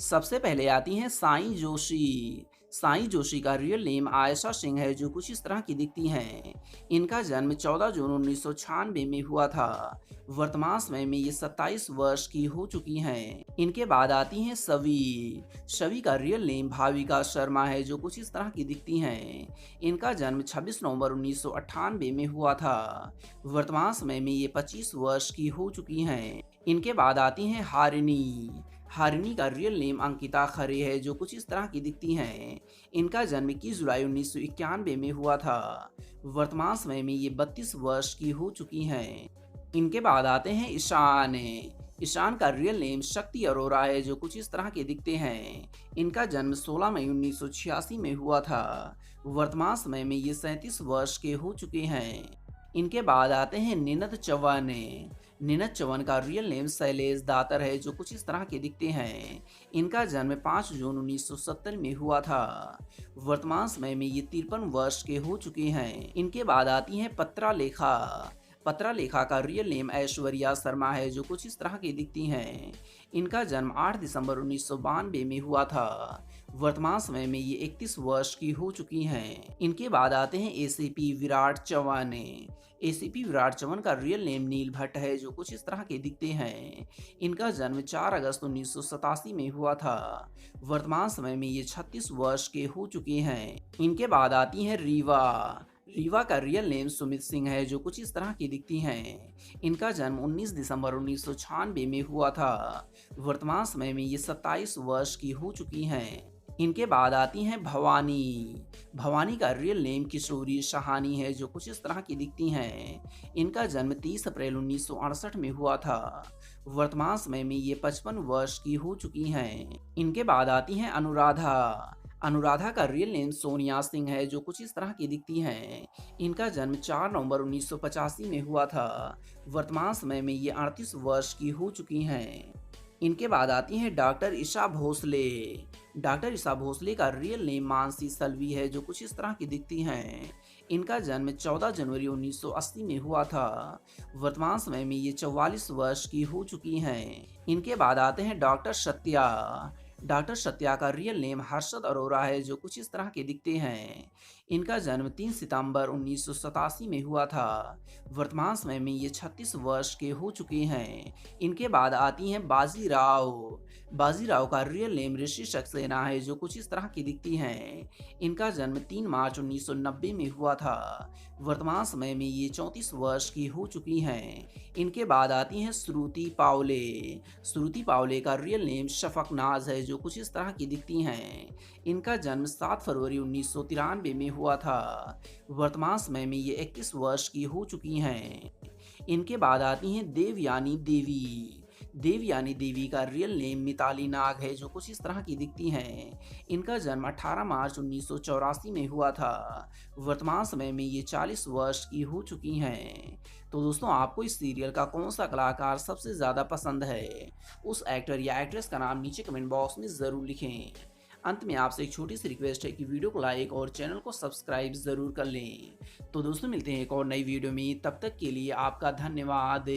सबसे पहले आती हैं साईं जोशी। साईं जोशी का रियल नेम आयशा सिंह है, जो कुछ इस तरह की दिखती हैं। इनका जन्म 14 जून 1996 में हुआ था। वर्तमान समय में ये 27 वर्ष की हो चुकी हैं। इनके बाद आती हैं सवी। सवी का रियल नेम भाविका शर्मा है, जो कुछ इस तरह की दिखती हैं। इनका जन्म 26 नवंबर 1998 में हुआ था। वर्तमान समय में ये 25 वर्ष की हो चुकी हैं। इनके बाद आती हैं हारिनी। हारिनी का रियल नेम अंकिता खरे है, जो कुछ इस तरह की दिखती हैं। इनका जन्म 21 जुलाई 1991 में हुआ था। वर्तमान समय में ये 32 वर्ष की हो चुकी हैं। इनके बाद आते हैं ईशान। ईशान का रियल नेम शक्ति अरोरा है, जो कुछ इस तरह के दिखते हैं। इनका जन्म 16 मई 1986 में हुआ था। वर्तमान समय में ये 37 वर्ष के हो चुके हैं। इनके बाद आते हैं निनत चौहान। निनत चौहान का रियल नेम शैलेश दातर है, जो कुछ इस तरह के दिखते हैं। इनका जन्म 5 जून 1970 में हुआ था। वर्तमान समय में ये 53 वर्ष के हो चुके हैं। इनके बाद आती हैं पत्रा लेखा। पत्रा लेखा का रियल नेम ऐश्वर्या शर्मा है, जो कुछ इस तरह की दिखती हैं। इनका जन्म 8 दिसंबर 1992 में हुआ था। वर्तमान समय में ये 31 वर्ष की हो चुकी हैं। इनके बाद आते हैं एसीपी विराट चौहान। एसीपी विराट चौहान का रियल नेम नील भट्ट है, जो कुछ इस तरह के दिखते हैं। इनका जन्म 4 अगस्त 1987 में हुआ था। वर्तमान समय में ये 36 वर्ष के हो चुके हैं। इनके बाद आती हैं रीवा। रीवा का रियल नेम सुमित सिंह है, जो कुछ इस तरह की दिखती हैं। इनका जन्म 19 दिसंबर 1996 में हुआ था। वर्तमान समय में ये 27 वर्ष की हो चुकी हैं। इनके बाद आती हैं भवानी। भवानी का रियल नेम किशोरी शहानी है, जो कुछ इस तरह की दिखती हैं। इनका जन्म 30 अप्रैल 1968 में हुआ था। वर्तमान समय में ये 55 वर्ष की हो चुकी हैं। इनके बाद आती हैं अनुराधा। अनुराधा का रियल नेम सोनिया सिंह है, जो कुछ इस तरह की दिखती हैं। इनका जन्म 4 नवंबर 1985 में हुआ था। वर्तमान समय में ये 38 वर्ष की हो चुकी हैं। इनके बाद आती हैं डॉक्टर ईशा भोसले। डॉक्टर ईशा भोसले का रियल नेम मानसी सल्वी है, जो कुछ इस तरह की दिखती हैं। इनका जन्म 14 जनवरी 1980 में हुआ था। वर्तमान समय में ये 44 वर्ष की हो चुकी हैं। इनके बाद आते हैं डॉक्टर सत्या। डॉक्टर सत्या का रियल नेम हर्षद अरोरा है, जो कुछ इस तरह के दिखते हैं। इनका जन्म 3 सितंबर 1987 में हुआ था। वर्तमान समय में ये 36 वर्ष के हो चुके हैं। इनके बाद आती हैं बाजीराव। बाजीराव का रियल नेम ऋषि सक्सेना है, जो कुछ इस तरह की दिखती हैं। इनका जन्म 3 मार्च 1990 में हुआ था। वर्तमान समय में ये 34 वर्ष की हो चुकी हैं। इनके बाद आती हैं श्रुति पावले। श्रुति पावले का रियल नेम शफक नाज है, जो कुछ इस तरह की दिखती हैं। इनका जन्म 7 फरवरी 1993 में हुआ था। वर्तमान समय में ये 21 वर्ष की हो चुकी हैं। इनके बाद आती हैं देवयानी देवी। देवयानी देवी का रियल नेम मिताली नाग है, जो कुछ इस तरह की दिखती हैं। इनका जन्म 18 मार्च 1984 में हुआ था। वर्तमान समय में ये 40 वर्ष की हो चुकी हैं। तो दोस्तों, आपको इस सीरियल का कौन सा कलाकार सबसे ज़्यादा पसंद है? उस एक्टर या एक्ट्रेस का नाम नीचे कमेंट बॉक्स में ज़रूर लिखें। अंत में आपसे एक छोटी सी रिक्वेस्ट है कि वीडियो को लाइक और चैनल को सब्सक्राइब ज़रूर कर लें। तो दोस्तों, मिलते हैं एक और नई वीडियो में। तब तक के लिए आपका धन्यवाद।